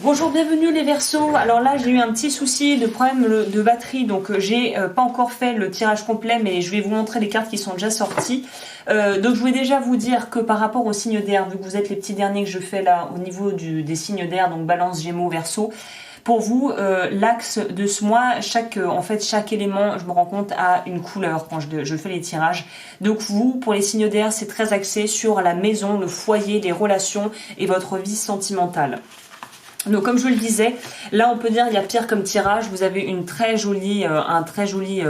Bonjour, bienvenue les Verseaux. Alors là, j'ai eu un petit souci de problème de batterie, donc j'ai pas encore fait le tirage complet, mais je vais vous montrer les cartes qui sont déjà sorties. Donc je voulais déjà vous dire que par rapport aux signes d'air, vu que vous êtes les petits derniers que je fais là au niveau des signes d'air, donc Balance, Gémeaux, Verseau. Pour vous, l'axe de ce mois, chaque élément, je me rends compte, a une couleur quand je fais les tirages. Donc vous, pour les signes d'air, c'est très axé sur la maison, le foyer, les relations et votre vie sentimentale. Donc comme je le disais, là on peut dire il y a pire comme tirage. Vous avez une très jolie, un très joli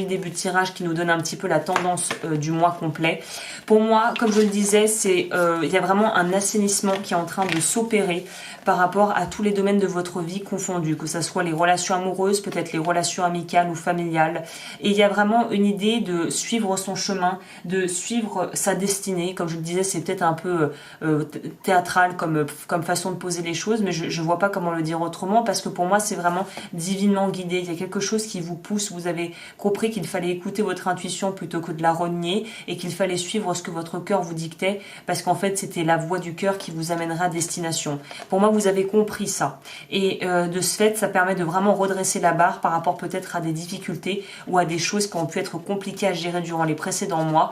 début de tirage qui nous donne un petit peu la tendance du mois complet. Pour moi, comme je le disais, il y a vraiment un assainissement qui est en train de s'opérer par rapport à tous les domaines de votre vie confondus, que ce soit les relations amoureuses, peut-être les relations amicales ou familiales. Et il y a vraiment une idée de suivre son chemin, de suivre sa destinée. Comme je le disais, c'est peut-être un peu théâtral comme façon de poser les choses, mais je vois pas comment le dire autrement, parce que pour moi, c'est vraiment divinement guidé. Il y a quelque chose qui vous pousse. Vous avez compris qu'il fallait écouter votre intuition plutôt que de la renier, et qu'il fallait suivre ce que votre cœur vous dictait, parce qu'en fait, c'était la voix du cœur qui vous amènera à destination. Pour moi, vous avez compris ça. Et de ce fait, ça permet de vraiment redresser la barre par rapport peut-être à des difficultés ou à des choses qui ont pu être compliquées à gérer durant les précédents mois.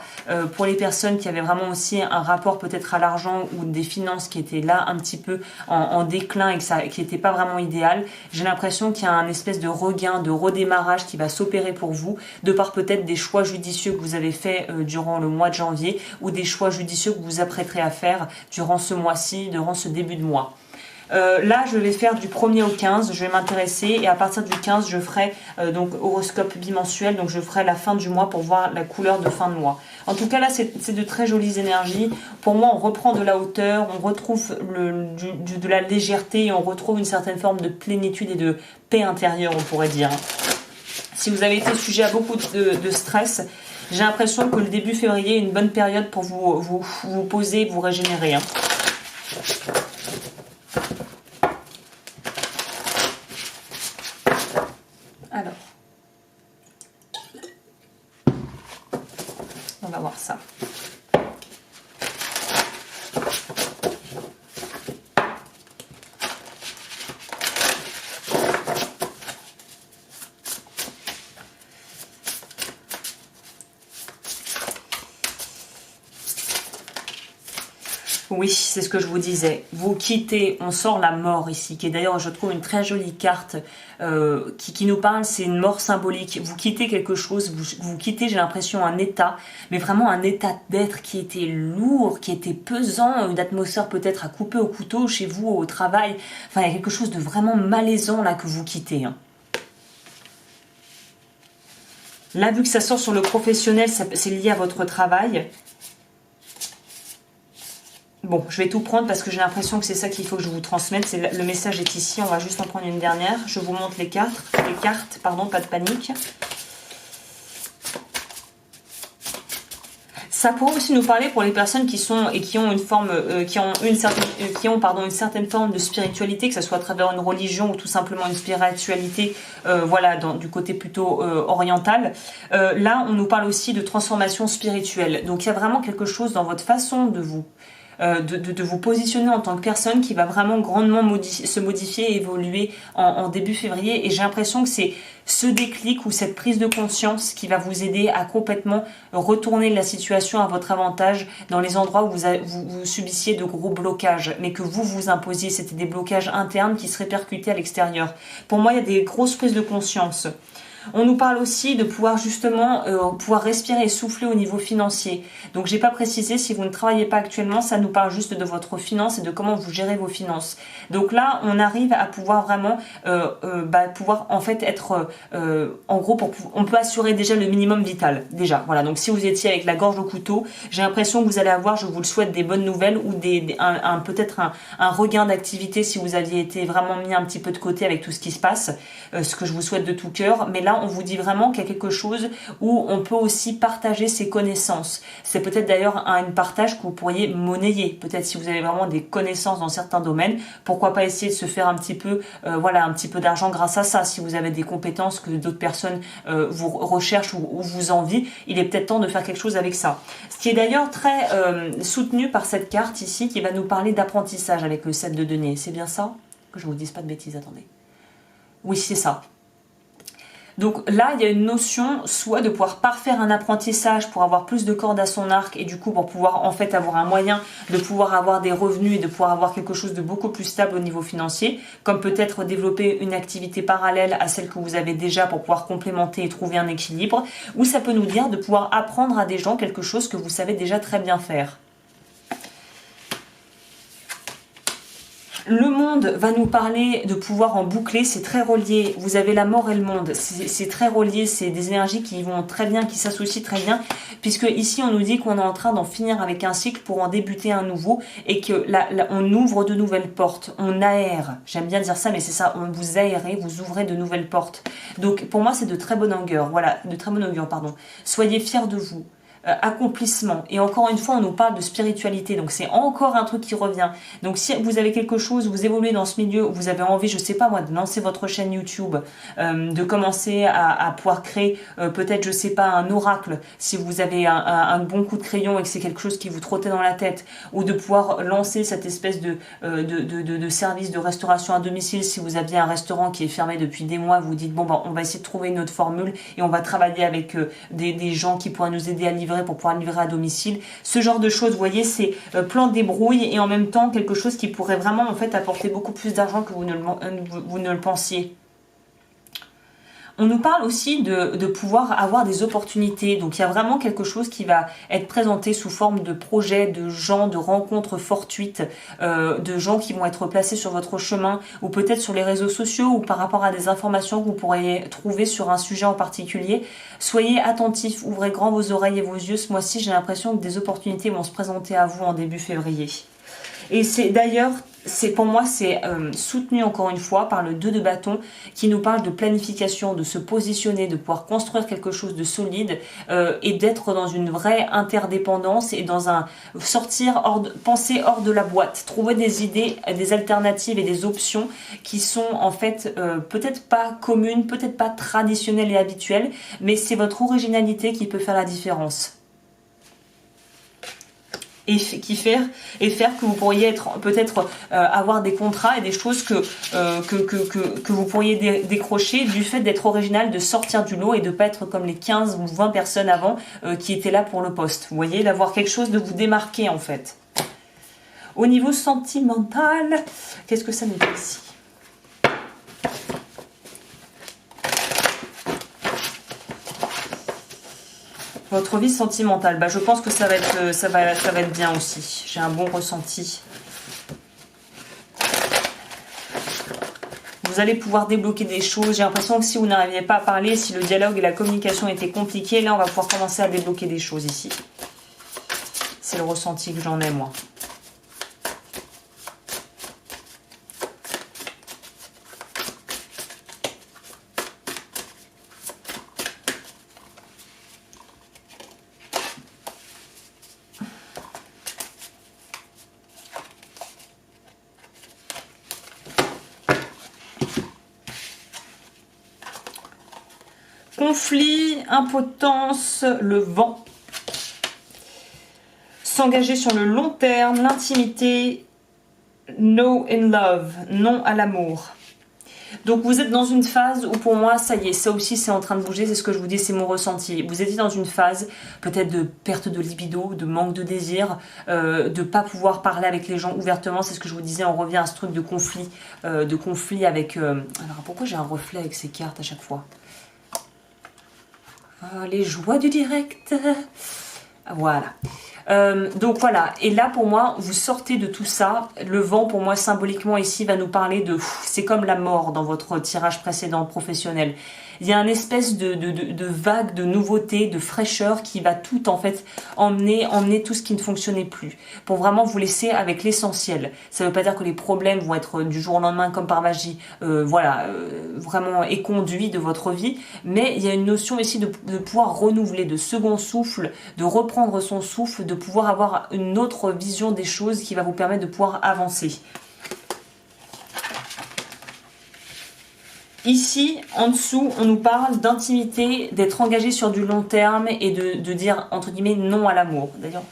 Pour les personnes qui avaient vraiment aussi un rapport peut-être à l'argent ou des finances qui étaient là un petit peu en déclin et qui n'était pas vraiment idéal, j'ai l'impression qu'il y a un espèce de regain, de redémarrage qui va s'opérer pour vous, de par peut-être des choix judicieux que vous avez fait durant le mois de janvier, ou des choix judicieux que vous vous apprêterez à faire durant ce mois-ci, durant ce début de mois. Là, je vais faire du 1er au 15, je vais m'intéresser, et à partir du 15, je ferai donc horoscope bimensuel, donc je ferai la fin du mois pour voir la couleur de fin de mois. En tout cas, là, c'est de très jolies énergies. Pour moi, on reprend de la hauteur, on retrouve de la légèreté, et on retrouve une certaine forme de plénitude et de paix intérieure, on pourrait dire. Si vous avez été sujet à beaucoup de stress, j'ai l'impression que le début février est une bonne période pour vous poser et vous régénérer. Alors, on va voir ça. Oui, c'est ce que je vous disais. Vous quittez, on sort la mort ici, qui est d'ailleurs, je trouve, une très jolie carte qui nous parle, c'est une mort symbolique. Vous quittez quelque chose, vous quittez, j'ai l'impression, un état, mais vraiment un état d'être qui était lourd, qui était pesant, une atmosphère peut-être à couper au couteau chez vous, au travail. Enfin, il y a quelque chose de vraiment malaisant là que vous quittez. Là, vu que ça sort sur le professionnel, c'est lié à votre travail. Bon, je vais tout prendre parce que j'ai l'impression que c'est ça qu'il faut que je vous transmette. Le message est ici, on va juste en prendre une dernière. Je vous montre les cartes, pardon, pas de panique. Ça pourrait aussi nous parler pour les personnes qui ont une certaine forme de spiritualité, que ce soit à travers une religion ou tout simplement une spiritualité, du côté plutôt oriental. Là, on nous parle aussi de transformation spirituelle. Donc, il y a vraiment quelque chose dans votre façon de vous positionner en tant que personne qui va vraiment grandement se modifier et évoluer en début février. Et j'ai l'impression que c'est ce déclic ou cette prise de conscience qui va vous aider à complètement retourner la situation à votre avantage dans les endroits où vous subissiez de gros blocages, mais que vous imposiez. C'était des blocages internes qui se répercutaient à l'extérieur. Pour moi, il y a des grosses prises de conscience. On nous parle aussi de pouvoir justement pouvoir respirer et souffler au niveau financier. Donc j'ai pas précisé, si vous ne travaillez pas actuellement, ça nous parle juste de votre finance et de comment vous gérez vos finances. Donc là, on arrive à pouvoir vraiment pouvoir en fait être en gros on peut assurer déjà le minimum vital. Déjà, voilà. Donc si vous étiez avec la gorge au couteau, j'ai l'impression que vous allez avoir, je vous le souhaite, des bonnes nouvelles ou peut-être un regain d'activité si vous aviez été vraiment mis un petit peu de côté avec tout ce qui se passe, ce que je vous souhaite de tout cœur. Mais là, on vous dit vraiment qu'il y a quelque chose où on peut aussi partager ses connaissances. C'est peut-être d'ailleurs un partage que vous pourriez monnayer. Peut-être si vous avez vraiment des connaissances dans certains domaines, pourquoi pas essayer de se faire un petit peu d'argent grâce à ça. Si vous avez des compétences que d'autres personnes vous recherchent ou vous envient, il est peut-être temps de faire quelque chose avec ça. Ce qui est d'ailleurs très soutenu par cette carte ici qui va nous parler d'apprentissage avec le 7 de denier. C'est bien ça ? Que je ne vous dise pas de bêtises, attendez. Oui, c'est ça. Donc là, il y a une notion soit de pouvoir parfaire un apprentissage pour avoir plus de cordes à son arc et du coup pour pouvoir en fait avoir un moyen de pouvoir avoir des revenus et de pouvoir avoir quelque chose de beaucoup plus stable au niveau financier, comme peut-être développer une activité parallèle à celle que vous avez déjà pour pouvoir complémenter et trouver un équilibre, ou ça peut nous dire de pouvoir apprendre à des gens quelque chose que vous savez déjà très bien faire. Le monde va nous parler de pouvoir en boucler, c'est très relié. Vous avez la mort et le monde, c'est très relié, c'est des énergies qui vont très bien, qui s'associent très bien, puisque ici on nous dit qu'on est en train d'en finir avec un cycle pour en débuter un nouveau et que là, on ouvre de nouvelles portes, on aère. J'aime bien dire ça, mais c'est ça, on vous aérez, vous ouvrez de nouvelles portes. Donc pour moi c'est de très bon augure, voilà, de très bon augure, pardon. Soyez fiers de vous. Accomplissement, et encore une fois on nous parle de spiritualité, donc c'est encore un truc qui revient. Donc si vous avez quelque chose, vous évoluez dans ce milieu, vous avez envie, je sais pas moi, de lancer votre chaîne YouTube, de commencer à pouvoir créer peut-être, je sais pas, un oracle, si vous avez un bon coup de crayon et que c'est quelque chose qui vous trottait dans la tête, ou de pouvoir lancer cette espèce de service de restauration à domicile, si vous aviez un restaurant qui est fermé depuis des mois, vous dites bon ben on va essayer de trouver une autre formule et on va travailler avec des gens qui pourraient nous aider à livrer pour pouvoir livrer à domicile, ce genre de choses, vous voyez, c'est plan de débrouille et en même temps quelque chose qui pourrait vraiment en fait apporter beaucoup plus d'argent que vous ne le pensiez. On nous parle aussi de pouvoir avoir des opportunités. Donc il y a vraiment quelque chose qui va être présenté sous forme de projets, de gens, de rencontres fortuites, de gens qui vont être placés sur votre chemin ou peut-être sur les réseaux sociaux ou par rapport à des informations que vous pourriez trouver sur un sujet en particulier. Soyez attentifs, ouvrez grand vos oreilles et vos yeux. Ce mois-ci, j'ai l'impression que des opportunités vont se présenter à vous en début février. Et c'est d'ailleurs, pour moi, c'est soutenu encore une fois par le 2 de bâton qui nous parle de planification, de se positionner, de pouvoir construire quelque chose de solide et d'être dans une vraie interdépendance et dans un penser hors de la boîte, trouver des idées, des alternatives et des options qui sont en fait peut-être pas communes, peut-être pas traditionnelles et habituelles, mais c'est votre originalité qui peut faire la différence. Et faire que vous pourriez être peut-être avoir des contrats et des choses que vous pourriez décrocher du fait d'être original, de sortir du lot et de pas être comme les 15 ou 20 personnes avant qui étaient là pour le poste. Vous voyez, d'avoir quelque chose de vous démarquer en fait. Au niveau sentimental, qu'est-ce que ça nous dit ici ? Votre vie sentimentale, bah, je pense que ça va être bien aussi. J'ai un bon ressenti. Vous allez pouvoir débloquer des choses. J'ai l'impression que si vous n'arriviez pas à parler, si le dialogue et la communication étaient compliqués, là on va pouvoir commencer à débloquer des choses ici. C'est le ressenti que j'en ai moi. Conflit, impotence, le vent. S'engager sur le long terme, l'intimité, no in love, non à l'amour. Donc vous êtes dans une phase où pour moi, ça y est, ça aussi c'est en train de bouger, c'est ce que je vous dis, c'est mon ressenti. Vous étiez dans une phase peut-être de perte de libido, de manque de désir, de pas pouvoir parler avec les gens ouvertement, c'est ce que je vous disais, on revient à ce truc de conflit avec... Alors pourquoi j'ai un reflet avec ces cartes à chaque fois ? Les joies du direct. Voilà. Donc voilà. Et là pour moi, vous sortez de tout ça. Le vent pour moi symboliquement ici va nous parler de... C'est comme la mort dans votre tirage précédent professionnel. Il y a une espèce de vague de nouveauté, de fraîcheur qui va tout en fait emmener tout ce qui ne fonctionnait plus. Pour vraiment vous laisser avec l'essentiel. Ça ne veut pas dire que les problèmes vont être du jour au lendemain comme par magie, vraiment éconduits de votre vie. Mais il y a une notion ici de pouvoir renouveler, de second souffle, de reprendre son souffle, de pouvoir avoir une autre vision des choses qui va vous permettre de pouvoir avancer. Ici, en dessous, on nous parle d'intimité, d'être engagé sur du long terme et de dire, entre guillemets, non à l'amour. D'ailleurs,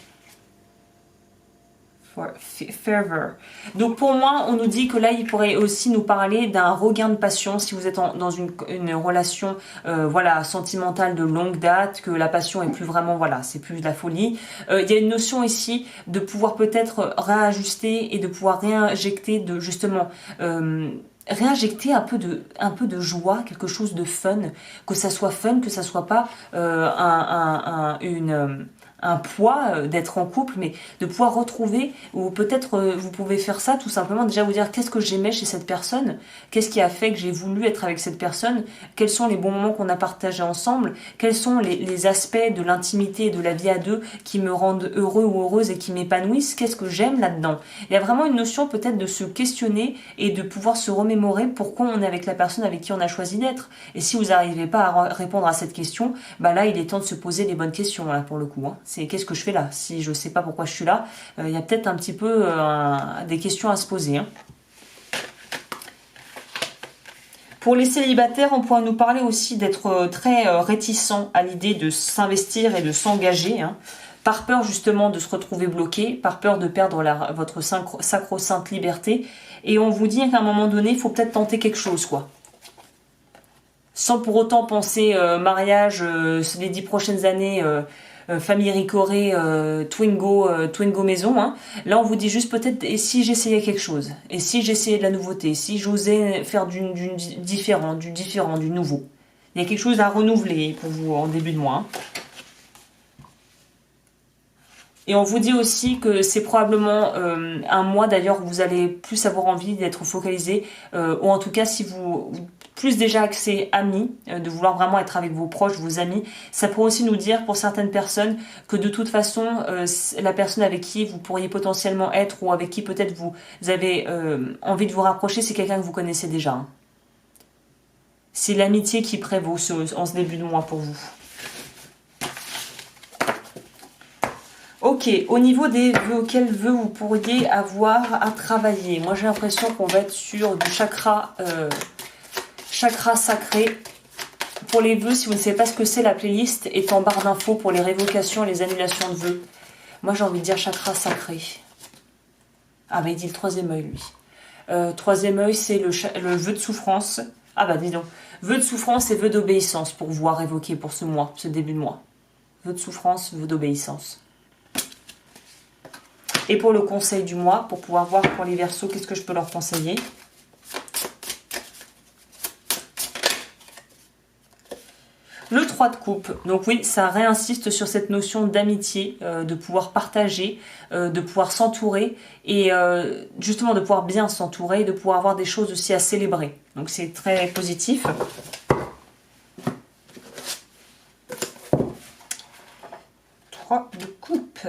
fervor. Donc pour moi, on nous dit que là, il pourrait aussi nous parler d'un regain de passion si vous êtes dans une relation voilà, sentimentale de longue date, que la passion est plus vraiment, voilà, c'est plus de la folie. Il y a une notion ici de pouvoir peut-être réajuster et de pouvoir réinjecter de justement... réinjecter un peu de joie, quelque chose de fun, que ça soit fun, que ça soit pas un poids d'être en couple, mais de pouvoir retrouver, ou peut-être vous pouvez faire ça tout simplement, déjà vous dire qu'est-ce que j'aimais chez cette personne, qu'est-ce qui a fait que j'ai voulu être avec cette personne, quels sont les bons moments qu'on a partagés ensemble, quels sont les aspects de l'intimité et de la vie à deux qui me rendent heureux ou heureuse et qui m'épanouissent, qu'est-ce que j'aime là-dedans. Il y a vraiment une notion peut-être de se questionner et de pouvoir se remémorer pourquoi on est avec la personne avec qui on a choisi d'être. Et si vous n'arrivez pas à répondre à cette question, bah là il est temps de se poser les bonnes questions là pour le coup. C'est qu'est-ce que je fais là? Si je sais pas pourquoi je suis là, il y a peut-être un petit peu des questions à se poser. Pour les célibataires, on pourra nous parler aussi d'être très réticent à l'idée de s'investir et de s'engager, par peur justement de se retrouver bloqué, par peur de perdre votre sacro-sainte liberté. Et on vous dit qu'à un moment donné, il faut peut-être tenter quelque chose, quoi. Sans pour autant penser mariage les 10 prochaines années, famille Ricoré, Twingo maison. Là, on vous dit juste peut-être, et si j'essayais quelque chose? Et si j'essayais de la nouveauté? Si j'osais faire du différent, du nouveau? Il y a quelque chose à renouveler pour vous en début de mois. Et on vous dit aussi que c'est probablement un mois d'ailleurs où vous allez plus avoir envie d'être focalisé, ou en tout cas si vous plus déjà axé amis, de vouloir vraiment être avec vos proches, vos amis. Ça pourrait aussi nous dire pour certaines personnes que de toute façon, la personne avec qui vous pourriez potentiellement être ou avec qui peut-être vous avez envie de vous rapprocher, c'est quelqu'un que vous connaissez déjà. C'est l'amitié qui prévaut en ce début de mois pour vous. Ok, au niveau des vœux, quels vœux vous pourriez avoir à travailler? Moi j'ai l'impression qu'on va être sur du chakra sacré. Pour les vœux, si vous ne savez pas ce que c'est, la playlist est en barre d'infos pour les révocations et les annulations de vœux. Moi j'ai envie de dire chakra sacré. Ah bah il dit le troisième œil lui. Troisième œil c'est le vœu de souffrance. Ah bah dis donc. Vœu de souffrance et vœu d'obéissance pour vous révoquer pour ce mois, ce début de mois. Vœu de souffrance, vœu d'obéissance. Et pour le conseil du mois, pour pouvoir voir pour les Verseaux, qu'est-ce que je peux leur conseiller? Le 3 de coupe, donc oui, ça réinsiste sur cette notion d'amitié, de pouvoir partager, de pouvoir s'entourer et justement de pouvoir bien s'entourer, de pouvoir avoir des choses aussi à célébrer. Donc c'est très positif. 3 de coupe.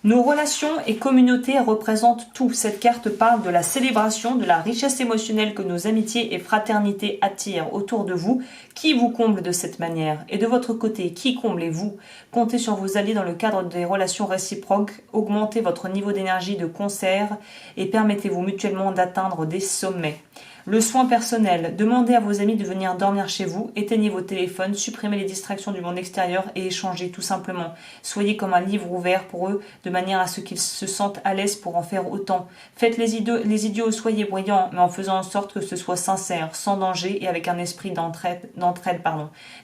Nos relations et communautés représentent tout. Cette carte parle de la célébration, de la richesse émotionnelle que nos amitiés et fraternités attirent autour de vous. Qui vous comble de cette manière? Et de votre côté, qui comblez-vous? Comptez sur vos alliés dans le cadre des relations réciproques. Augmentez votre niveau d'énergie de concert et permettez-vous mutuellement d'atteindre des sommets. Le soin personnel. Demandez à vos amis de venir dormir chez vous. Éteignez vos téléphones, supprimez les distractions du monde extérieur et échangez tout simplement. Soyez comme un livre ouvert pour eux, de manière à ce qu'ils se sentent à l'aise pour en faire autant. Faites les idiots, soyez brillants, mais en faisant en sorte que ce soit sincère, sans danger et avec un esprit d'entraide.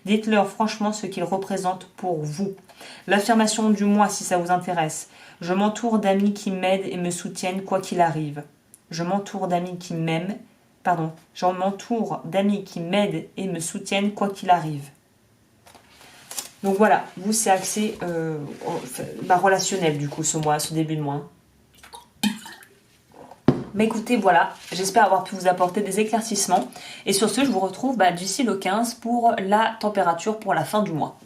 Dites-leur franchement ce qu'ils représentent pour vous. L'affirmation du mois, si ça vous intéresse. Je m'entoure d'amis qui m'aident et me soutiennent quoi qu'il arrive. Je m'entoure d'amis qui m'aiment. J'en m'entoure d'amis qui m'aident et me soutiennent quoi qu'il arrive. Donc voilà, vous c'est axé relationnel du coup ce mois, ce début de mois. Mais écoutez, voilà, j'espère avoir pu vous apporter des éclaircissements. Et sur ce, je vous retrouve d'ici le 15 pour la température pour la fin du mois.